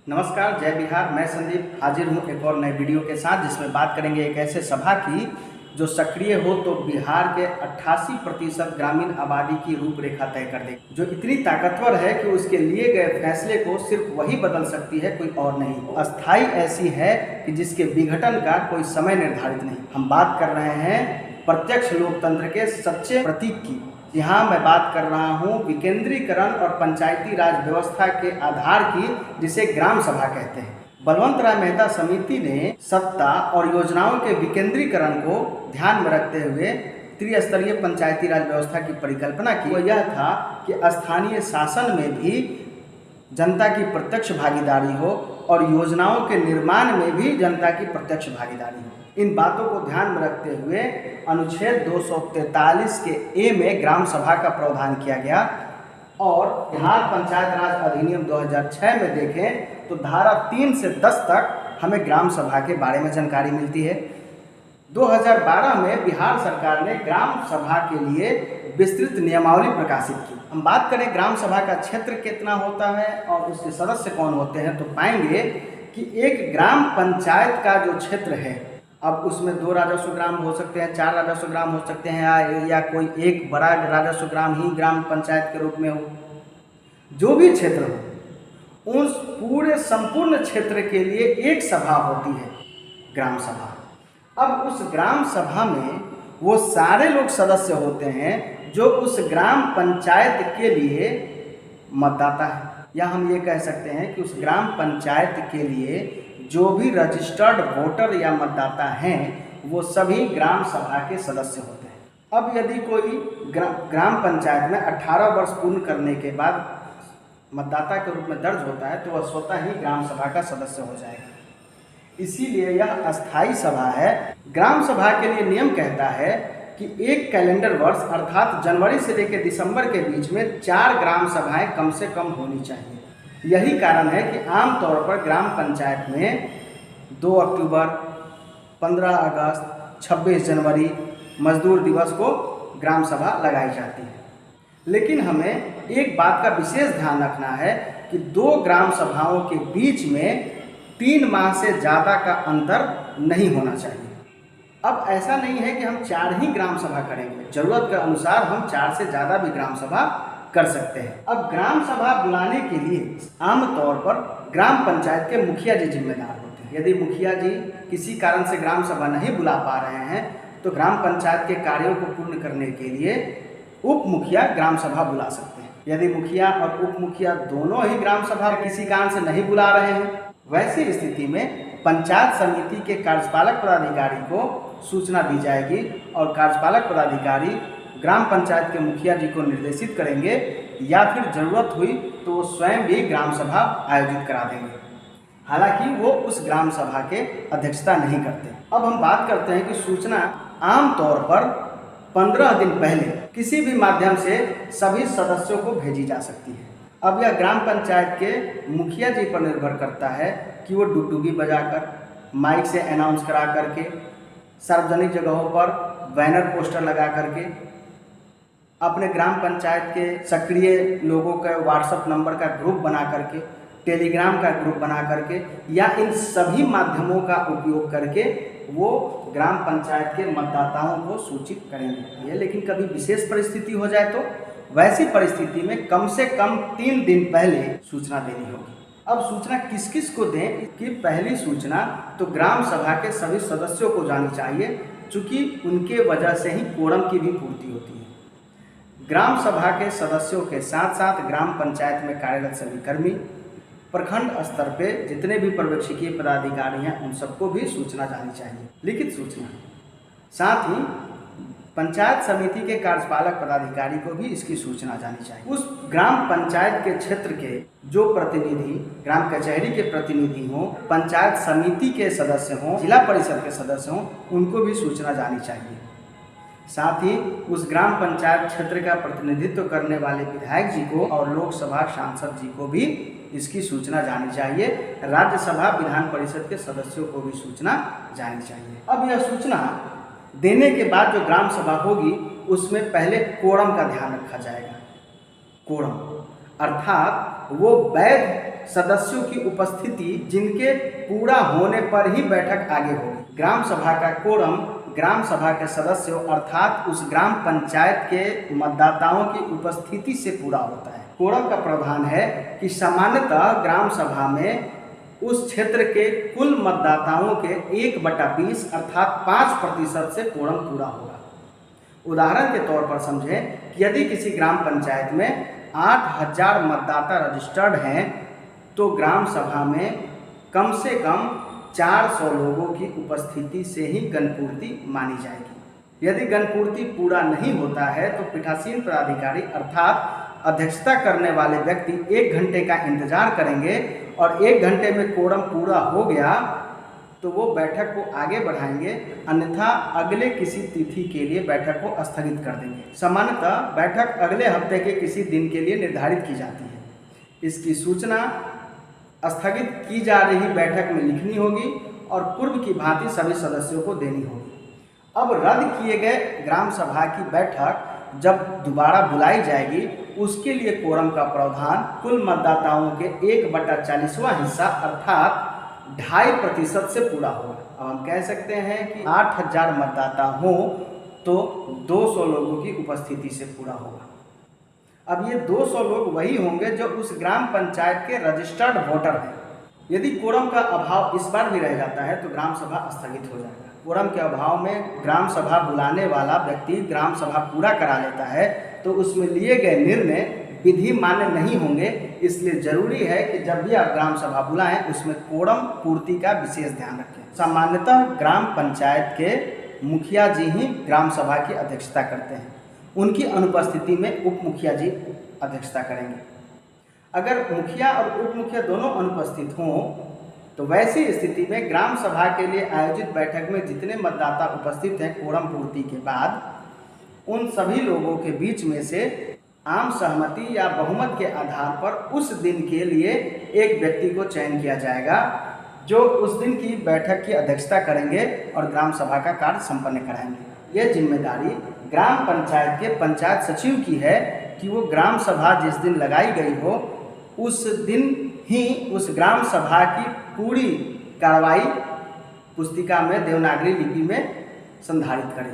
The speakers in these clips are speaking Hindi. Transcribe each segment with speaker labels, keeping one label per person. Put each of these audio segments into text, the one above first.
Speaker 1: नमस्कार, जय बिहार। मैं संदीप हाजिर हूँ एक और नए वीडियो के साथ, जिसमें बात करेंगे एक ऐसे सभा की जो सक्रिय हो तो बिहार के 88% ग्रामीण आबादी की रूपरेखा तय कर देगी, जो इतनी ताकतवर है कि उसके लिए गए फैसले को सिर्फ वही बदल सकती है, कोई और नहीं। अस्थाई ऐसी है कि जिसके विघटन का कोई समय निर्धारित नहीं। हम बात कर रहे हैं प्रत्यक्ष लोकतंत्र के सच्चे प्रतीक की। यहाँ मैं बात कर रहा हूँ विकेंद्रीकरण और पंचायती राज व्यवस्था के आधार की, जिसे ग्राम सभा कहते हैं। बलवंत राय मेहता समिति ने सत्ता और योजनाओं के विकेंद्रीकरण को ध्यान में रखते हुए त्रिस्तरीय पंचायती राज व्यवस्था की परिकल्पना की। वो यह था कि स्थानीय शासन में भी जनता की प्रत्यक्ष भागीदारी हो और योजनाओं के निर्माण में भी जनता की प्रत्यक्ष भागीदारी हो। इन बातों को ध्यान में रखते हुए अनुच्छेद 243 के ए में ग्राम सभा का प्रावधान किया गया और बिहार पंचायत राज अधिनियम 2006 में देखें तो धारा 3 से 10 तक हमें ग्राम सभा के बारे में जानकारी मिलती है। 2012 में बिहार सरकार ने ग्राम सभा के लिए विस्तृत नियमावली प्रकाशित की। हम बात करें ग्राम सभा का क्षेत्र कितना होता है और उसके सदस्य कौन होते हैं, तो पाएंगे कि एक ग्राम पंचायत का जो क्षेत्र है, अब उसमें 2 राजस्व ग्राम हो सकते हैं, 4 राजस्व ग्राम हो सकते हैं, या कोई एक बड़ा राजस्व ग्राम ही ग्राम पंचायत के रूप में हो। जो भी क्षेत्र हो, उस पूरे संपूर्ण क्षेत्र के लिए एक सभा होती है, ग्राम सभा। अब उस ग्राम सभा में वो सारे लोग सदस्य होते हैं जो उस ग्राम पंचायत के लिए मतदाता है, या हम ये कह सकते हैं कि उस ग्राम पंचायत के लिए जो भी रजिस्टर्ड वोटर या मतदाता हैं वो सभी ग्राम सभा के सदस्य होते हैं। अब यदि कोई ग्राम पंचायत में 18 वर्ष पूर्ण करने के बाद मतदाता के रूप में दर्ज होता है तो वह स्वतः ही ग्राम सभा का सदस्य हो जाएगा। इसीलिए यह अस्थाई सभा है। ग्राम सभा के लिए नियम कहता है कि एक कैलेंडर वर्ष अर्थात जनवरी से लेकर दिसंबर के बीच में 4 ग्राम सभाएं कम से कम होनी चाहिए। यही कारण है कि आमतौर पर ग्राम पंचायत में 2 अक्टूबर, 15 अगस्त, 26 जनवरी मजदूर दिवस को ग्राम सभा लगाई जाती है। लेकिन हमें एक बात का विशेष ध्यान रखना है कि 2 ग्राम सभाओं के बीच में 3 माह से ज़्यादा का अंतर नहीं होना चाहिए। अब ऐसा नहीं है कि हम 4 ही ग्राम सभा करेंगे, ज़रूरत के अनुसार हम 4 से ज़्यादा भी ग्राम सभा कर सकते हैं। अब ग्राम सभा बुलाने के लिए आमतौर पर ग्राम पंचायत के मुखिया जी जिम्मेदार होते हैं। यदि मुखिया जी किसी कारण से ग्राम सभा नहीं बुला पा रहे हैं तो ग्राम पंचायत के कार्यों को पूर्ण करने के लिए उप मुखिया ग्राम सभा बुला सकते हैं। यदि मुखिया और उप मुखिया दोनों ही ग्राम सभा किसी कारण से नहीं बुला रहे हैं, वैसी स्थिति में पंचायत समिति के कार्यपालक पदाधिकारी को सूचना दी जाएगी और कार्यपालक पदाधिकारी ग्राम पंचायत के मुखिया जी को निर्देशित करेंगे, या फिर ज़रूरत हुई तो वो स्वयं भी ग्राम सभा आयोजित करा देंगे। हालांकि वो उस ग्राम सभा के अध्यक्षता नहीं करते। अब हम बात करते हैं कि सूचना आमतौर पर 15 दिन पहले किसी भी माध्यम से सभी सदस्यों को भेजी जा सकती है। अब यह ग्राम पंचायत के मुखिया जी पर निर्भर करता है कि वो डुगडुगी बजाकर, माइक से अनाउंस करा करके, सार्वजनिक जगहों पर बैनर पोस्टर लगा करके, अपने ग्राम पंचायत के सक्रिय लोगों का व्हाट्सएप नंबर का ग्रुप बना करके, टेलीग्राम का ग्रुप बना करके, या इन सभी माध्यमों का उपयोग करके वो ग्राम पंचायत के मतदाताओं को सूचित करेंगे। लेकिन कभी विशेष परिस्थिति हो जाए तो वैसी परिस्थिति में कम से कम 3 दिन पहले सूचना देनी होगी। अब सूचना किस किस को दें कि पहली सूचना तो ग्राम सभा के सभी सदस्यों को जानी चाहिए, चूँकि उनके वजह से ही कोरम की भी पूर्ति होती है। ग्राम सभा के सदस्यों के साथ साथ ग्राम पंचायत में कार्यरत सभी कर्मी, प्रखंड स्तर पे जितने भी पर्यवेक्षकीय पदाधिकारी हैं उन सबको भी सूचना जानी चाहिए, लिखित सूचना। साथ ही पंचायत समिति के कार्यपालक पदाधिकारी को भी इसकी सूचना जानी चाहिए। उस ग्राम पंचायत के क्षेत्र के जो प्रतिनिधि ग्राम कचहरी के प्रतिनिधि हों, पंचायत समिति के सदस्य हों, जिला परिषद के सदस्य हों, उनको भी सूचना जानी चाहिए। साथ ही उस ग्राम पंचायत क्षेत्र का प्रतिनिधित्व करने वाले विधायक जी को और लोकसभा सांसद जी को भी इसकी सूचना जानी चाहिए। राज्यसभा विधान परिषद के सदस्यों को भी सूचना जानी चाहिए। अब यह सूचना देने के बाद जो ग्राम सभा होगी उसमें पहले कोरम का ध्यान रखा जाएगा। कोरम अर्थात वो वैध सदस्यों की उपस्थिति जिनके पूरा होने पर ही बैठक आगे होगी। ग्राम सभा का कोरम ग्राम सभा के सदस्यों अर्थात उस ग्राम पंचायत के मतदाताओं की उपस्थिति से पूरा होता है। कोरम का प्रावधान है कि सामान्यतः ग्राम सभा में उस क्षेत्र के कुल मतदाताओं के 1/20 अर्थात 5% से कोरम पूरा होगा। उदाहरण के तौर पर समझें कि यदि किसी ग्राम पंचायत में 8000 मतदाता रजिस्टर्ड हैं तो ग्राम सभा में कम से कम 400 लोगों की उपस्थिति से ही गणपूर्ति मानी जाएगी। यदि गणपूर्ति पूरा नहीं होता है तो पीठासीन पदाधिकारी अर्थात अध्यक्षता करने वाले व्यक्ति 1 घंटे का इंतजार करेंगे और 1 घंटे में कोरम पूरा हो गया तो वो बैठक को आगे बढ़ाएंगे, अन्यथा अगले किसी तिथि के लिए बैठक को स्थगित कर देंगे। सामान्यतः बैठक अगले हफ्ते के किसी दिन के लिए निर्धारित की जाती है। इसकी सूचना स्थगित की जा रही बैठक में लिखनी होगी और पूर्व की भांति सभी सदस्यों को देनी होगी। अब रद्द किए गए ग्राम सभा की बैठक जब दोबारा बुलाई जाएगी उसके लिए कोरम का प्रावधान कुल मतदाताओं के 1/40वां हिस्सा अर्थात 2.5% से पूरा होगा। अब हम कह सकते हैं कि 8000 मतदाता हो तो 200 लोगों की उपस्थिति से पूरा होगा। अब ये 200 लोग वही होंगे जो उस ग्राम पंचायत के रजिस्टर्ड वोटर हैं। यदि कोरम का अभाव इस बार भी रह जाता है तो ग्राम सभा स्थगित हो जाएगा। कोरम के अभाव में ग्राम सभा बुलाने वाला व्यक्ति ग्राम सभा पूरा करा लेता है तो उसमें लिए गए निर्णय विधि मान्य नहीं होंगे। इसलिए जरूरी है कि जब भी आप ग्राम सभा बुलाएं उसमें कोरम पूर्ति का विशेष ध्यान रखें। सामान्यतः ग्राम पंचायत के मुखिया जी ही ग्राम सभा की अध्यक्षता करते हैं। उनकी अनुपस्थिति में उप मुखिया जी अध्यक्षता करेंगे। अगर मुखिया और उप मुखिया दोनों अनुपस्थित हों तो वैसी स्थिति में ग्राम सभा के लिए आयोजित बैठक में जितने मतदाता उपस्थित हैं कोरम पूर्ति के बाद उन सभी लोगों के बीच में से आम सहमति या बहुमत के आधार पर उस दिन के लिए एक व्यक्ति को चयन किया जाएगा जो उस दिन की बैठक की अध्यक्षता करेंगे और ग्राम सभा का कार्य संपन्न कराएंगे। यह जिम्मेदारी ग्राम पंचायत के पंचायत सचिव की है कि वो ग्राम सभा जिस दिन लगाई गई हो उस दिन ही उस ग्राम सभा की पूरी कार्रवाई पुस्तिका में देवनागरी लिपि में संधारित करें।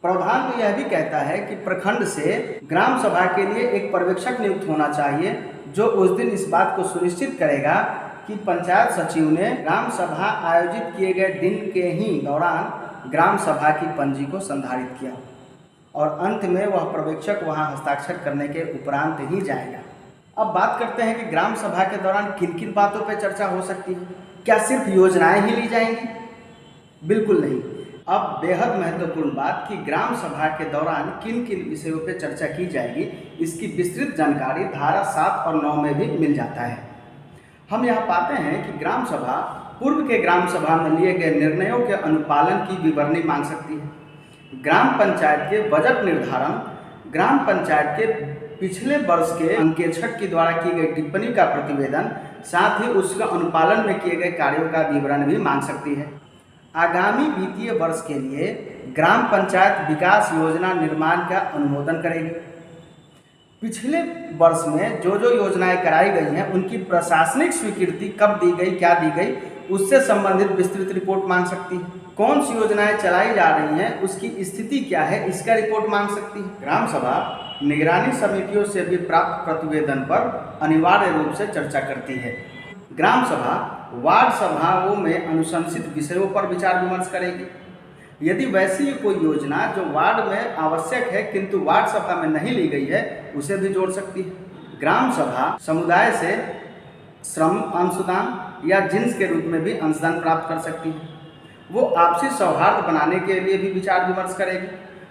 Speaker 1: प्रावधान तो यह भी कहता है कि प्रखंड से ग्राम सभा के लिए एक पर्यवेक्षक नियुक्त होना चाहिए जो उस दिन इस बात को सुनिश्चित करेगा कि पंचायत सचिव ने ग्राम सभा आयोजित किए गए दिन के ही दौरान ग्राम सभा की पंजी को संधारित किया और अंत में वह पर्यवेक्षक वहां हस्ताक्षर करने के उपरांत ही जाएगा। अब बात करते हैं कि ग्राम सभा के दौरान किन किन बातों पर चर्चा हो सकती है। क्या सिर्फ योजनाएं ही ली जाएंगी? बिल्कुल नहीं। अब बेहद महत्वपूर्ण बात कि ग्राम सभा के दौरान किन किन विषयों पर चर्चा की जाएगी इसकी विस्तृत जानकारी धारा 7 और 9 में भी मिल जाता है। हम यहाँ पाते हैं कि ग्राम सभा पूर्व के ग्राम सभा में लिए गए निर्णयों के अनुपालन की विवरणी मांग सकती है। ग्राम पंचायत के बजट निर्धारण, ग्राम पंचायत के पिछले वर्ष के अंकेक्षक के द्वारा की गई टिप्पणी का प्रतिवेदन, साथ ही उसका अनुपालन में किए गए कार्यों का विवरण भी मांग सकती है। आगामी वित्तीय वर्ष के लिए ग्राम पंचायत विकास योजना निर्माण का अनुमोदन करेगी। पिछले वर्ष में जो जो योजनाएं कराई गई हैं उनकी प्रशासनिक स्वीकृति कब दी गई, क्या दी गई, उससे संबंधित विस्तृत रिपोर्ट मांग सकती है। कौन सी योजनाएं चलाई जा रही हैं उसकी स्थिति क्या है इसका रिपोर्ट मांग सकती है। ग्राम सभा निगरानी समितियों से भी प्राप्त प्रतिवेदन पर अनिवार्य रूप से चर्चा करती है। ग्राम सभा वार्ड सभाओं में अनुशंसित विषयों पर विचार विमर्श करेगी। यदि वैसी कोई योजना जो वार्ड में आवश्यक है किंतु वार्ड सभा में नहीं ली गई है उसे भी जोड़ सकती है। ग्राम सभा समुदाय से श्रम अंशदान या जिन्स के रूप में भी अंशदान प्राप्त कर सकती है। वो आपसी सौहार्द बनाने के लिए भी विचार विमर्श करेगी।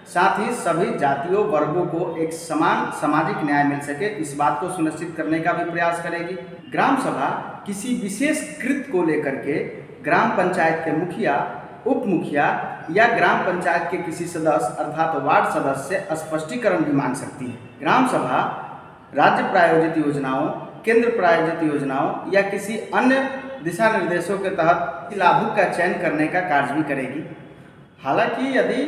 Speaker 1: साथ ही सभी जातियों वर्गों को एक समान सामाजिक न्याय मिल सके इस बात को सुनिश्चित करने का भी प्रयास करेगी। ग्राम सभा किसी विशेष कृत्य को लेकर के ग्राम पंचायत के मुखिया, उप मुखिया या ग्राम पंचायत के किसी सदस्य अर्थात वार्ड सदस्य से स्पष्टीकरण भी मांग सकती है। ग्राम सभा राज्य प्रायोजित योजनाओं, केंद्र प्रायोजित योजनाओं या किसी अन्य दिशा निर्देशों के तहत लाभुक का चयन करने का कार्य भी करेगी। हालांकि यदि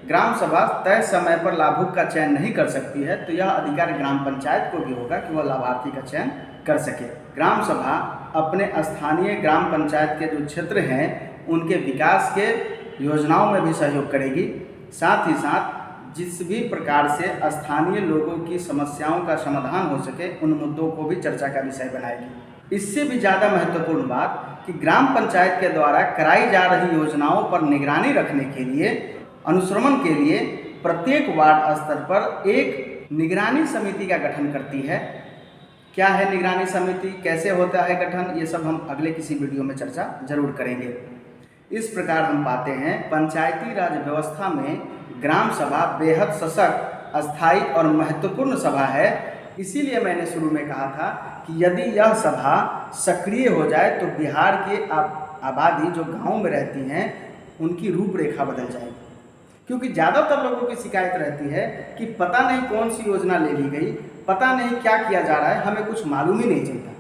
Speaker 1: ग्राम सभा तय समय पर लाभुक का चयन नहीं कर सकती है तो यह अधिकार ग्राम पंचायत को भी होगा कि वह लाभार्थी का चयन कर सके। ग्राम सभा अपने स्थानीय ग्राम पंचायत के जो क्षेत्र हैं उनके विकास के योजनाओं में भी सहयोग करेगी। साथ ही साथ जिस भी प्रकार से स्थानीय लोगों की समस्याओं का समाधान हो सके उन मुद्दों को भी चर्चा का विषय बनाएगी। इससे भी ज़्यादा महत्वपूर्ण बात कि ग्राम पंचायत के द्वारा कराई जा रही योजनाओं पर निगरानी रखने के लिए, अनुश्रवण के लिए प्रत्येक वार्ड स्तर पर एक निगरानी समिति का गठन करती है। क्या है निगरानी समिति, कैसे होता है गठन, ये सब हम अगले किसी वीडियो में चर्चा जरूर करेंगे। इस प्रकार हम पाते हैं पंचायती राज व्यवस्था में ग्राम सभा बेहद सशक्त, अस्थायी और महत्वपूर्ण सभा है। इसीलिए मैंने शुरू में कहा था कि यदि यह सभा सक्रिय हो जाए तो बिहार की आबादी जो गांव में रहती हैं उनकी रूपरेखा बदल जाएगी। क्योंकि ज़्यादातर लोगों की शिकायत रहती है कि पता नहीं कौन सी योजना ले ली गई, पता नहीं क्या किया जा रहा है, हमें कुछ मालूम ही नहीं चलता।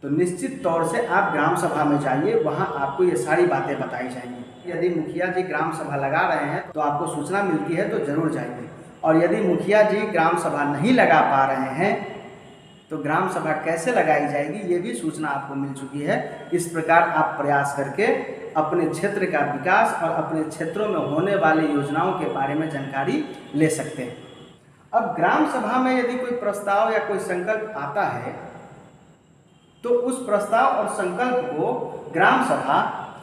Speaker 1: तो निश्चित तौर से आप ग्राम सभा में जाइए, वहाँ आपको ये सारी बातें बताई जाएंगी। यदि मुखिया जी ग्राम सभा लगा रहे हैं तो आपको सूचना मिलती है तो ज़रूर जाइए, और यदि मुखिया जी ग्राम सभा नहीं लगा पा रहे हैं तो ग्राम सभा कैसे लगाई जाएगी ये भी सूचना आपको मिल चुकी है। इस प्रकार आप प्रयास करके अपने क्षेत्र का विकास और अपने क्षेत्रों में होने वाली योजनाओं के बारे में जानकारी ले सकते हैं। अब ग्राम सभा में यदि कोई प्रस्ताव या कोई संकल्प आता है तो उस प्रस्ताव और संकल्प को ग्राम सभा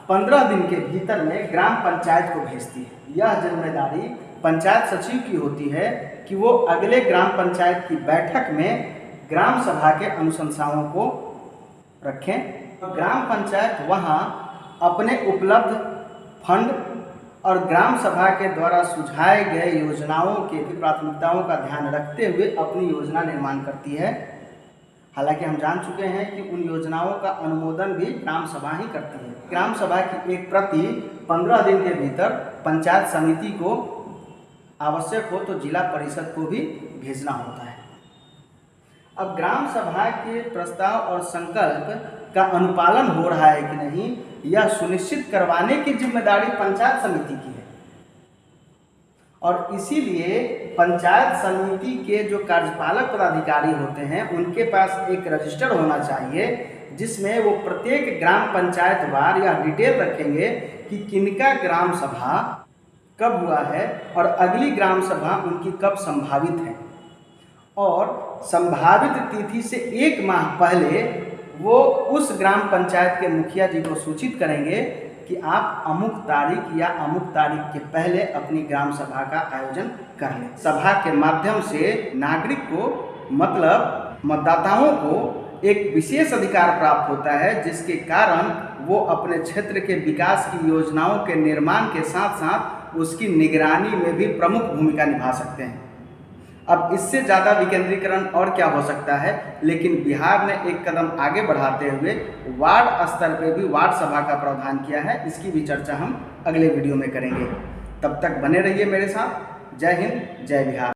Speaker 1: 15 दिन के भीतर में ग्राम पंचायत को भेजती है। यह जिम्मेदारी पंचायत सचिव की होती है कि वो अगले ग्राम पंचायत की बैठक में ग्राम सभा के अनुशंसाओं को रखें। तो ग्राम पंचायत वहाँ अपने उपलब्ध फंड और ग्राम सभा के द्वारा सुझाए गए योजनाओं के प्राथमिकताओं का ध्यान रखते हुए अपनी योजना निर्माण करती है। हालांकि हम जान चुके हैं कि उन योजनाओं का अनुमोदन भी ग्राम सभा ही करती है। ग्राम सभा की एक प्रति 15 दिन के भीतर पंचायत समिति को, आवश्यक हो तो जिला परिषद को भी भेजना होता है। अब ग्राम सभा के प्रस्ताव और संकल्प का अनुपालन हो रहा है कि नहीं, यह सुनिश्चित करवाने की जिम्मेदारी पंचायत समिति की है। और इसीलिए पंचायत समिति के जो कार्यपालक पदाधिकारी होते हैं उनके पास एक रजिस्टर होना चाहिए जिसमें वो प्रत्येक ग्राम पंचायत वार या डिटेल रखेंगे कि किनका ग्राम सभा कब हुआ है और अगली ग्राम सभा उनकी कब संभावित है। और संभावित तिथि से 1 माह पहले वो उस ग्राम पंचायत के मुखिया जी को सूचित करेंगे कि आप अमुक तारीख या अमुक तारीख के पहले अपनी ग्राम सभा का आयोजन कर लें। सभा के माध्यम से नागरिक को, मतलब मतदाताओं को एक विशेष अधिकार प्राप्त होता है जिसके कारण वो अपने क्षेत्र के विकास की योजनाओं के निर्माण के साथ साथ उसकी निगरानी में भी प्रमुख भूमिका निभा सकते हैं। अब इससे ज़्यादा विकेंद्रीकरण और क्या हो सकता है, लेकिन बिहार ने एक कदम आगे बढ़ाते हुए वार्ड स्तर पे भी वार्ड सभा का प्रावधान किया है। इसकी भी चर्चा हम अगले वीडियो में करेंगे। तब तक बने रहिए मेरे साथ। जय हिंद, जय बिहार।